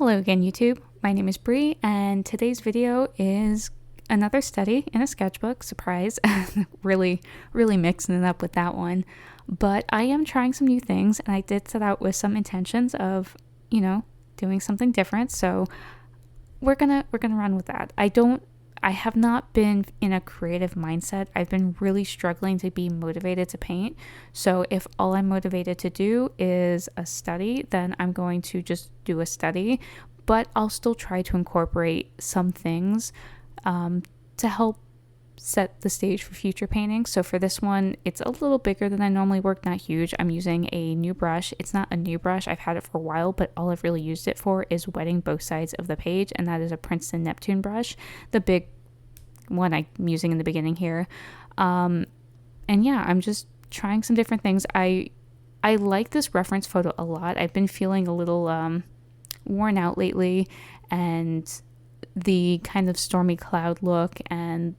Hello again, YouTube. My name is Bree, and today's video is another study in a sketchbook. Surprise. really mixing it up with that one. But I am trying some new things, and I did set out with some intentions of, doing something different. So we're gonna run with that. I have not been in a creative mindset. I've been really struggling to be motivated to paint. So if all I'm motivated to do is a study, then I'm going to just do a study. But I'll still try to incorporate some things to help set the stage for future painting. So for this one, it's a little bigger than I normally work, not huge. I'm using a new brush. It's not a new brush. I've had it for a while, but all I've really used it for is wetting both sides of the page, and that is a Princeton Neptune brush, the big one I'm using in the beginning here. And yeah, I'm just trying some different things. I like this reference photo a lot. I've been feeling a little worn out lately, and the kind of stormy cloud look and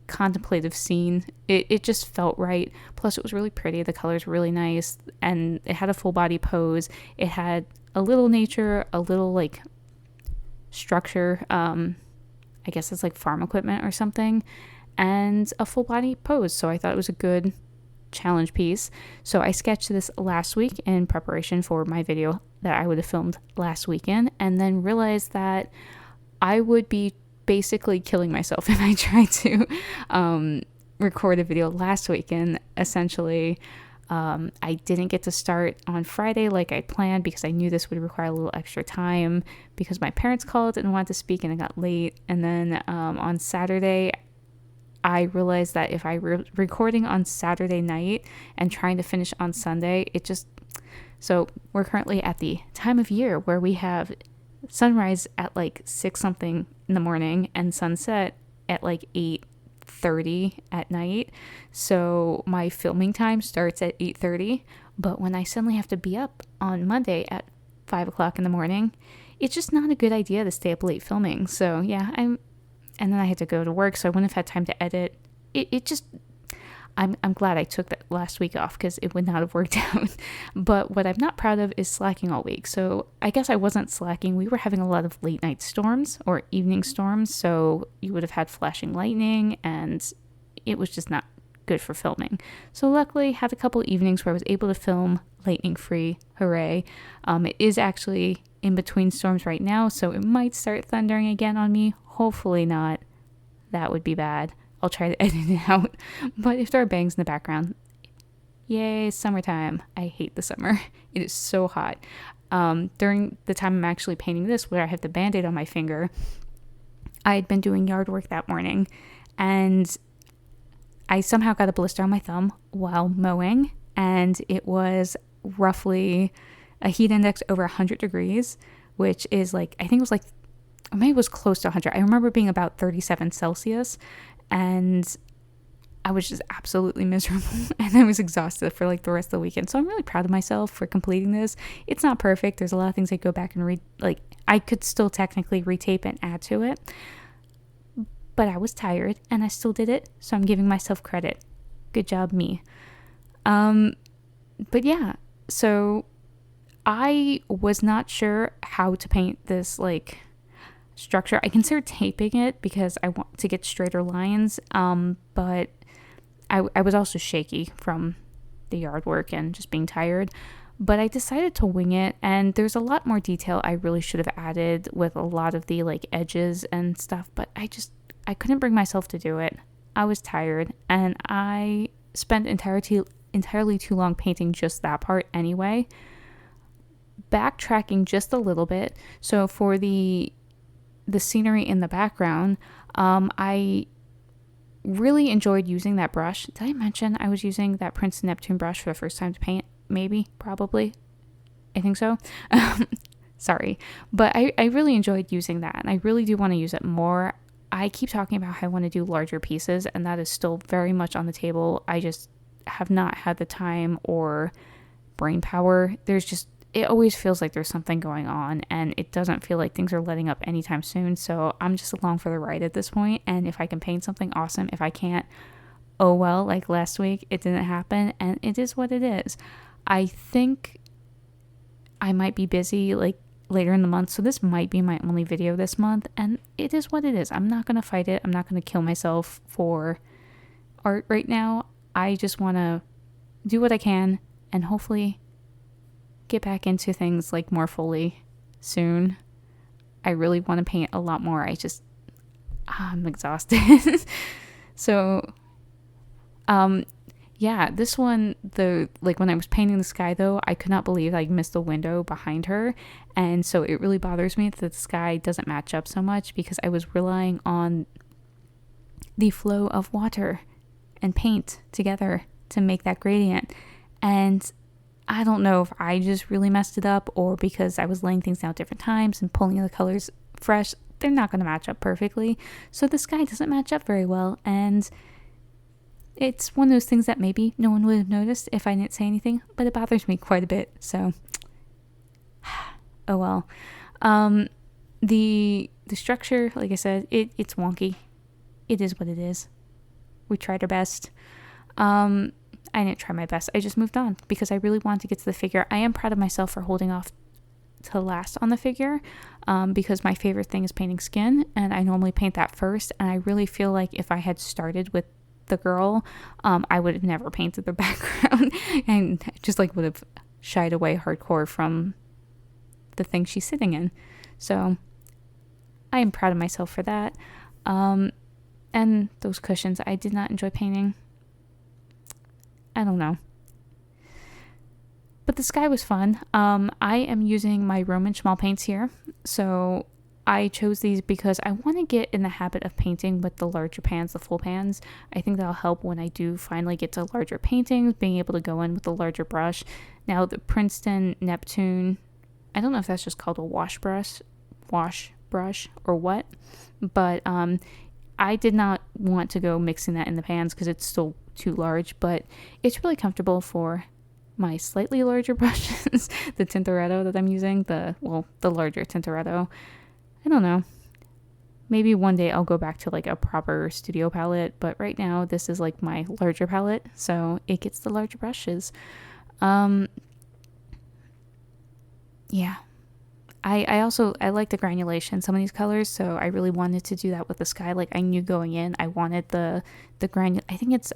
contemplative scene, it just felt right. Plus it was really pretty, the colors were really nice, and it had a full body pose. It had a little nature, a little like structure, I guess it's like farm equipment or something, and a full body pose. So I thought it was a good challenge piece. So I sketched this last week in preparation for my video that I would have filmed last weekend, and then realized that I would be basically killing myself if I tried to record a video last weekend. Essentially, I didn't get to start on Friday like I planned because I knew this would require a little extra time because my parents called and wanted to speak, and it got late. And then on Saturday, I realized that if I were recording on Saturday night and trying to finish on Sunday, so we're currently at the time of year where we have sunrise at like 6 something in the morning and sunset at like 8:30 at night. So my filming time starts at 8:30, but when I suddenly have to be up on Monday at 5 o'clock in the morning, it's just not a good idea to stay up late filming. So yeah, and then I had to go to work, so I wouldn't have had time to edit. I'm glad I took that last week off because it would not have worked out. But what I'm not proud of is slacking all week. So I guess I wasn't slacking. We were having a lot of late night storms or evening storms. So you would have had flashing lightning, and it was just not good for filming. So luckily had a couple evenings where I was able to film lightning free. Hooray. It is actually in between storms right now, so it might start thundering again on me. Hopefully not. That would be bad. I'll try to edit it out. But if there are bangs in the background, yay, summertime. I hate the summer. It is so hot. During the time I'm actually painting this, where I have the Band-Aid on my finger, I had been doing yard work that morning, and I somehow got a blister on my thumb while mowing, and it was roughly a heat index over 100 degrees, which is like, I think it was like, or maybe it was close to 100. I remember being about 37 Celsius, and I was just absolutely miserable, and I was exhausted for like the rest of the weekend. So I'm really proud of myself for completing this. It's not perfect. There's a lot of things I go back and I could still technically retape and add to it, but I was tired and I still did it. So I'm giving myself credit. Good job, me. But yeah, so I was not sure how to paint this like structure. I considered taping it because I want to get straighter lines, but I was also shaky from the yard work and just being tired. But I decided to wing it, and there's a lot more detail I really should have added with a lot of the like edges and stuff, but I couldn't bring myself to do it. I was tired, and I spent entirely too long painting just that part anyway. Backtracking just a little bit, so for the scenery in the background, I really enjoyed using that brush. Did I mention I was using that Princeton Neptune brush for the first time to paint? Maybe, probably. I think so. Sorry. But I really enjoyed using that, and I really do want to use it more. I keep talking about how I want to do larger pieces, and that is still very much on the table. I just have not had the time or brain power. It always feels like there's something going on, and it doesn't feel like things are letting up anytime soon. So I'm just along for the ride at this point. And if I can paint something, awesome. If I can't, oh well, like last week, it didn't happen, and it is what it is. I think I might be busy like later in the month, so this might be my only video this month, and it is what it is. I'm not going to fight it. I'm not going to kill myself for art right now. I just want to do what I can and hopefully get back into things like more fully soon. I really want to paint a lot more. I'm exhausted. So, yeah, this one, when I was painting the sky though, I could not believe I missed the window behind her. And so it really bothers me that the sky doesn't match up so much because I was relying on the flow of water and paint together to make that gradient. And I don't know if I just really messed it up or because I was laying things down at different times and pulling the colors fresh, they're not going to match up perfectly. So the sky doesn't match up very well, and it's one of those things that maybe no one would have noticed if I didn't say anything, but it bothers me quite a bit. So, oh well. The structure, like I said, it's wonky. It is what it is. We tried our best. I didn't try my best. I just moved on because I really wanted to get to the figure. I am proud of myself for holding off to last on the figure because my favorite thing is painting skin, and I normally paint that first. And I really feel like if I had started with the girl, I would have never painted the background and just would have shied away hardcore from the thing she's sitting in. So I am proud of myself for that. And those cushions, I did not enjoy painting. I don't know. But the sky was fun. I am using my Roman Szmal paints here. So I chose these because I want to get in the habit of painting with the larger pans, the full pans. I think that'll help when I do finally get to larger paintings, being able to go in with the larger brush. Now the Princeton Neptune, I don't know if that's just called a wash brush or what, but I did not want to go mixing that in the pans because it's still too large, but it's really comfortable for my slightly larger brushes. The Tintoretto that I'm using, the larger Tintoretto. I don't know. Maybe one day I'll go back to a proper studio palette, but right now this is my larger palette, so it gets the larger brushes. Yeah. I like the granulation, some of these colors, so I really wanted to do that with the sky. I knew going in, I wanted the I think it's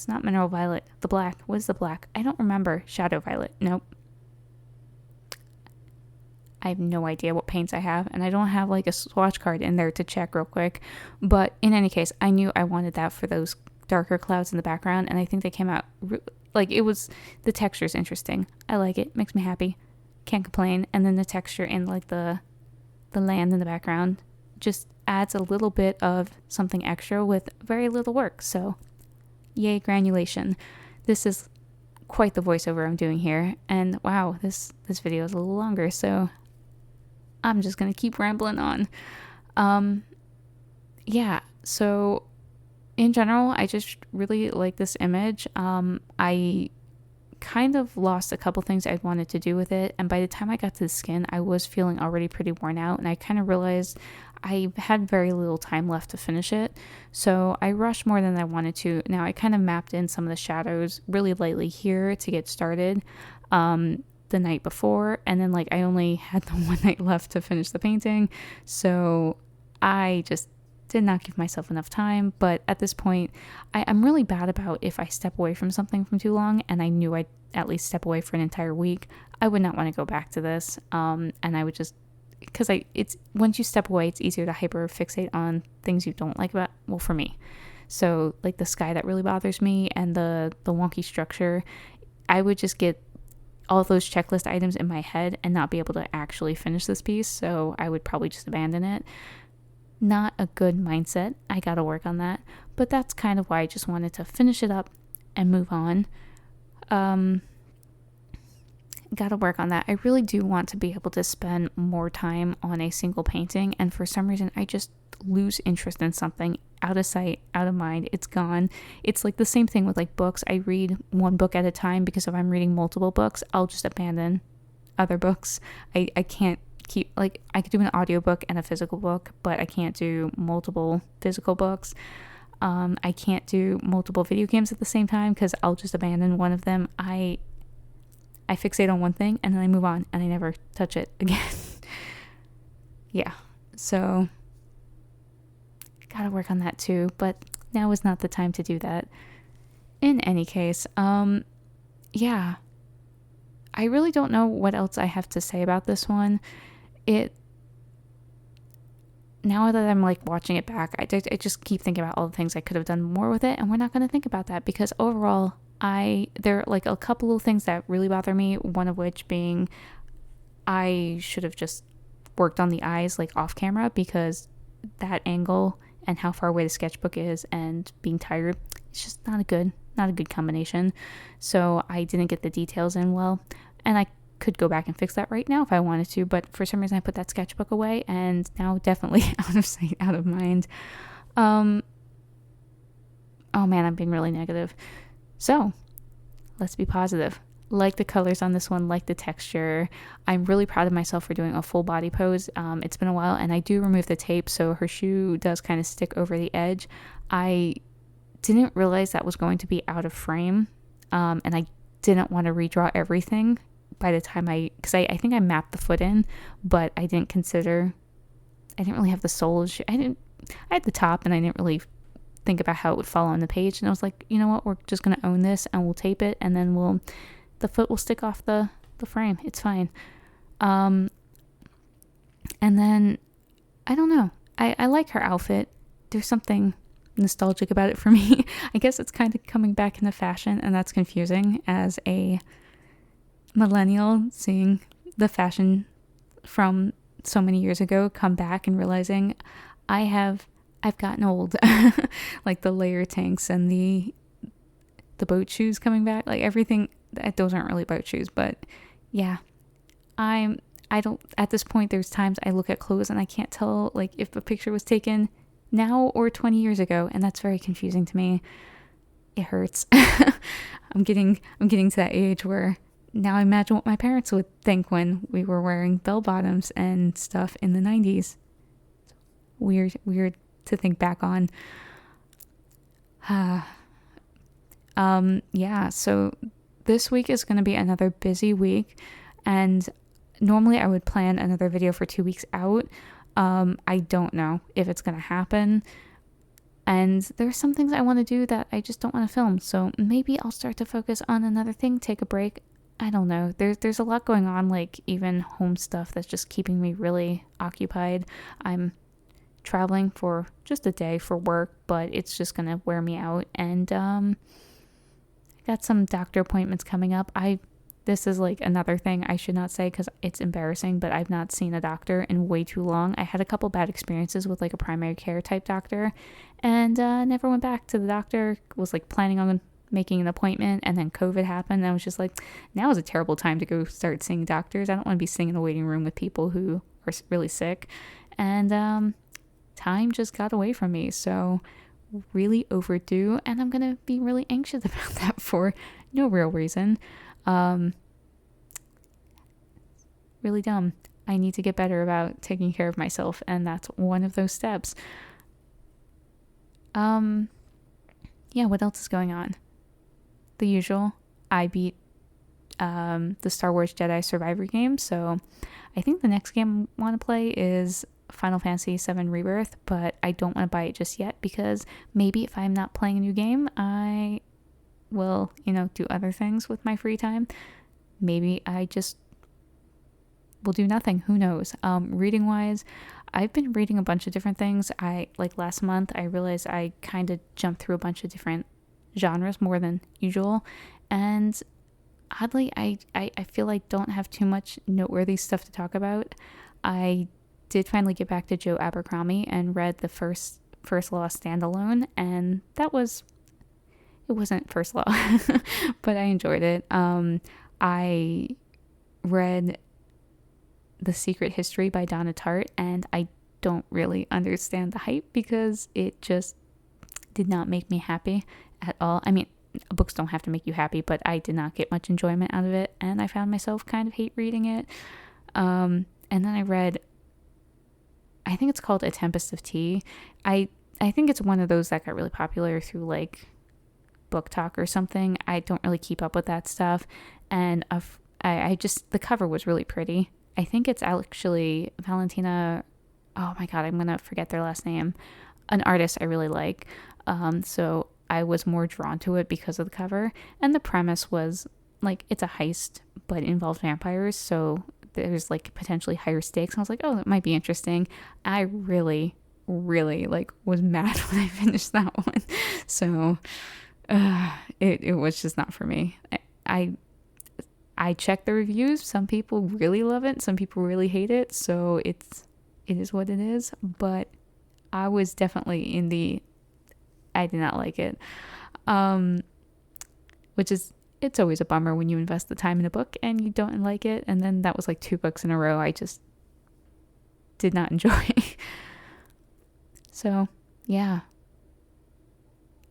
not mineral violet, the black. What is the black? I don't remember. Shadow violet. Nope. I have no idea what paints I have, and I don't have a swatch card in there to check real quick. But in any case, I knew I wanted that for those darker clouds in the background, and I think they came out the texture is interesting. I like it. Makes me happy. Can't complain. And then the texture in the land in the background just adds a little bit of something extra with very little work. So yay, granulation. This is quite the voiceover I'm doing here, and wow, this video is a little longer, so I'm just gonna keep rambling on. Yeah, so in general, I just really like this image. I kind of lost a couple things I wanted to do with it, and by the time I got to the skin, I was feeling already pretty worn out, and I kind of realized I had very little time left to finish it, so I rushed more than I wanted to. Now I kind of mapped in some of the shadows really lightly here to get started the night before, and then I only had the one night left to finish the painting, so I just did not give myself enough time. But at this point, I'm really bad about if I step away from something from too long, and I knew I'd at least step away for an entire week, I would not want to go back to this, and I would just, because it's once you step away, it's easier to hyper fixate on things you don't like about, well, for me. So the sky, that really bothers me, and the wonky structure, I would just get all those checklist items in my head and not be able to actually finish this piece, so I would probably just abandon it. Not a good mindset. I gotta work on that, but that's kind of why I just wanted to finish it up and move on. Gotta work on that. I really do want to be able to spend more time on a single painting, and for some reason I just lose interest in something. Out of sight, out of mind, it's gone. It's the same thing with books. I read one book at a time because if I'm reading multiple books, I'll just abandon other books. I can't keep, I could do an audiobook and a physical book, but I can't do multiple physical books. I can't do multiple video games at the same time because I'll just abandon one of them. I I fixate on one thing and then I move on and I never touch it again. Yeah, so gotta work on that too, but now is not the time to do that. In any case, yeah, I really don't know what else I have to say about this one. Now that I'm like watching it back, I just keep thinking about all the things I could have done more with it, and we're not going to think about that because overall, there are like a couple of things that really bother me, one of which being I should have just worked on the eyes like off camera, because that angle and how far away the sketchbook is and being tired, it's just not a good combination. So I didn't get the details in well, and I could go back and fix that right now if I wanted to, but for some reason I put that sketchbook away and now definitely out of sight, out of mind. Oh man, I'm being really negative. So let's be positive. Like the colors on this one, like the texture. I'm really proud of myself for doing a full body pose. It's been a while, and I do remove the tape, so her shoe does kind of stick over the edge. I didn't realize that was going to be out of frame, and I didn't want to redraw everything by the time because I think I mapped the foot in, but I didn't really have the sole. I had the top, and I didn't really think about how it would fall on the page, and I was like, you know what, we're just going to own this, and we'll tape it, and then the foot will stick off the frame. It's fine. And then, I don't know. I like her outfit. There's something nostalgic about it for me. I guess it's kind of coming back into fashion, and that's confusing as a millennial, seeing the fashion from so many years ago come back and realizing I've gotten old. Like the layer tanks and the boat shoes coming back, like everything. Those aren't really boat shoes, but yeah, I don't, at this point, there's times I look at clothes and I can't tell like if a picture was taken now or 20 years ago, and that's very confusing to me. It hurts. I'm getting to that age where now I imagine what my parents would think when we were wearing bell bottoms and stuff in the 90s. Weird to think back on. Yeah, so this week is going to be another busy week, and normally I would plan another video for 2 weeks out. I don't know if it's going to happen, and there's some things I want to do that I just don't want to film, so maybe I'll start to focus on another thing, take a break. I don't know. There's a lot going on, like even home stuff that's just keeping me really occupied. I'm traveling for just a day for work, but it's just going to wear me out, and I got some doctor appointments coming up. This is like another thing I should not say because it's embarrassing, but I've not seen a doctor in way too long. I had a couple bad experiences with like a primary care type doctor, and never went back to the doctor. Was like planning on making an appointment, and then COVID happened, and I was just like, now is a terrible time to go start seeing doctors. I don't want to be sitting in the waiting room with people who are really sick, and time just got away from me, so really overdue, and I'm gonna be really anxious about that for no real reason. Really dumb. I need to get better about taking care of myself, and that's one of those steps. Yeah, what else is going on? The usual. I beat the Star Wars Jedi Survivor game, so I think the next game I want to play is Final Fantasy VII Rebirth, but I don't want to buy it just yet because maybe if I'm not playing a new game, I will, do other things with my free time. Maybe I just will do nothing. Who knows? Reading wise, I've been reading a bunch of different things. Last month, I realized I kind of jumped through a bunch of different genres more than usual, and oddly, I feel I don't have too much noteworthy stuff to talk about. I did finally get back to Joe Abercrombie and read the first Law standalone, and it wasn't First Law, but I enjoyed it. I read The Secret History by Donna Tartt, and I don't really understand the hype because it just did not make me happy at all. I mean, books don't have to make you happy, but I did not get much enjoyment out of it, and I found myself kind of hate reading it. And then I read, I think it's called A Tempest of Tea. I think it's one of those that got really popular through like Book Talk or something. I don't really keep up with that stuff, and I just, the cover was really pretty. I think it's actually Valentina, oh my God, I'm going to forget their last name, an artist I really like. So I was more drawn to it because of the cover. And the premise was like, it's a heist, but it involves vampires. So there's like potentially higher stakes. I was like, oh, that might be interesting. I really, really like was mad when I finished that one. So it was just not for me. I checked the reviews. Some people really love it. Some people really hate it. So it is what it is. But I was definitely in the, I did not like it. Which is, it's always a bummer when you invest the time in a book and you don't like it. And then that was like 2 books in a row I just did not enjoy. So, yeah.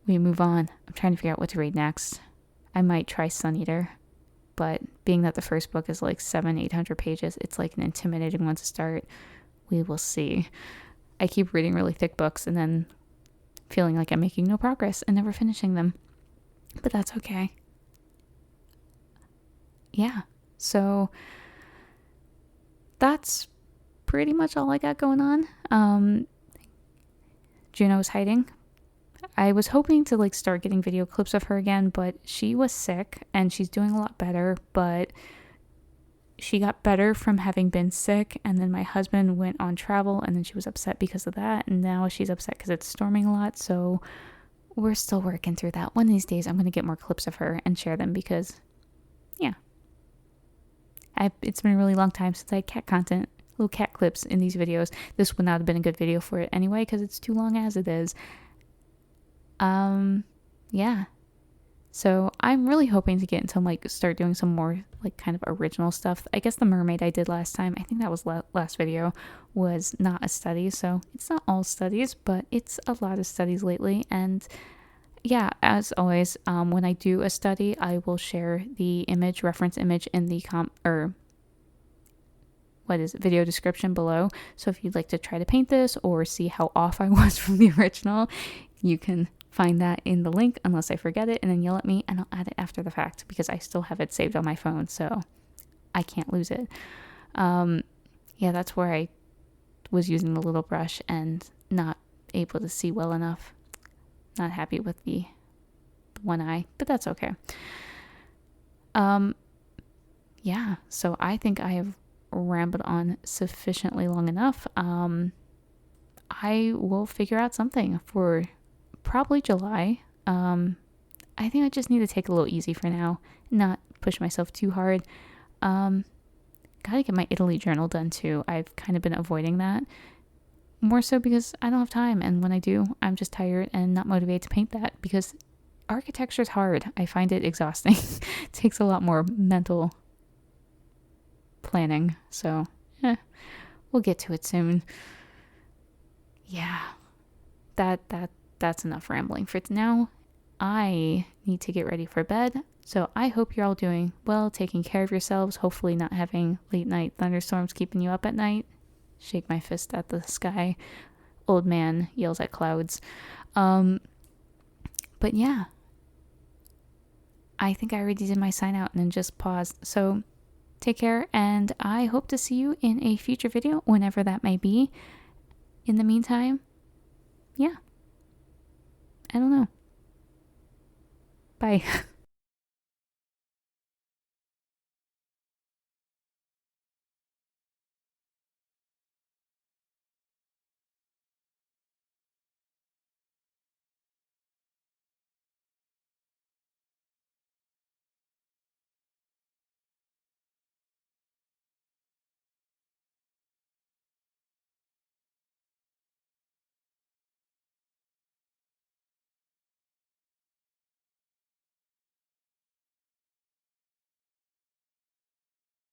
We move on. I'm trying to figure out what to read next. I might try Sun Eater. But being that the first book is like 700-800 pages, it's like an intimidating one to start. We will see. I keep reading really thick books and then feeling like I'm making no progress and never finishing them. But that's okay. Yeah. So that's pretty much all I got going on. Juno's hiding. I was hoping to like start getting video clips of her again, but she was sick and she's doing a lot better, but she got better from having been sick, and then my husband went on travel and then she was upset because of that, and now she's upset because it's storming a lot. So we're still working through that. One of these days I'm going to get more clips of her and share them because yeah, it's been a really long time since I had cat content, little cat clips in these videos. This would not have been a good video for it anyway because it's too long as it is. Yeah. So I'm really hoping to get into like start doing some more like kind of original stuff. I guess the mermaid I did last time, I think that was last video, was not a study. So it's not all studies, but it's a lot of studies lately. And yeah, as always, when I do a study, I will share the image, reference image in the video description below. So if you'd like to try to paint this or see how off I was from the original, you can find that in the link unless I forget it, and then yell at me and I'll add it after the fact because I still have it saved on my phone, so I can't lose it. Yeah, that's where I was using the little brush and not able to see well enough. Not happy with the one eye, but that's okay. Yeah, so I think I have rambled on sufficiently long enough. I will figure out something for probably July. I think I just need to take a little easy for now, not push myself too hard. Gotta get my Italy journal done too. I've kind of been avoiding that, more so because I don't have time, and when I do, I'm just tired and not motivated to paint that because architecture is hard. I find it exhausting. It takes a lot more mental planning, so we'll get to it soon. Yeah, that's enough rambling for now. I need to get ready for bed, so I hope you're all doing well, taking care of yourselves, hopefully not having late night thunderstorms keeping you up at night. Shake my fist at the sky. Old man yells at clouds. But yeah, I think I already did my sign out and then just paused. So take care, and I hope to see you in a future video, whenever that may be. In the meantime, yeah, I don't know. Bye.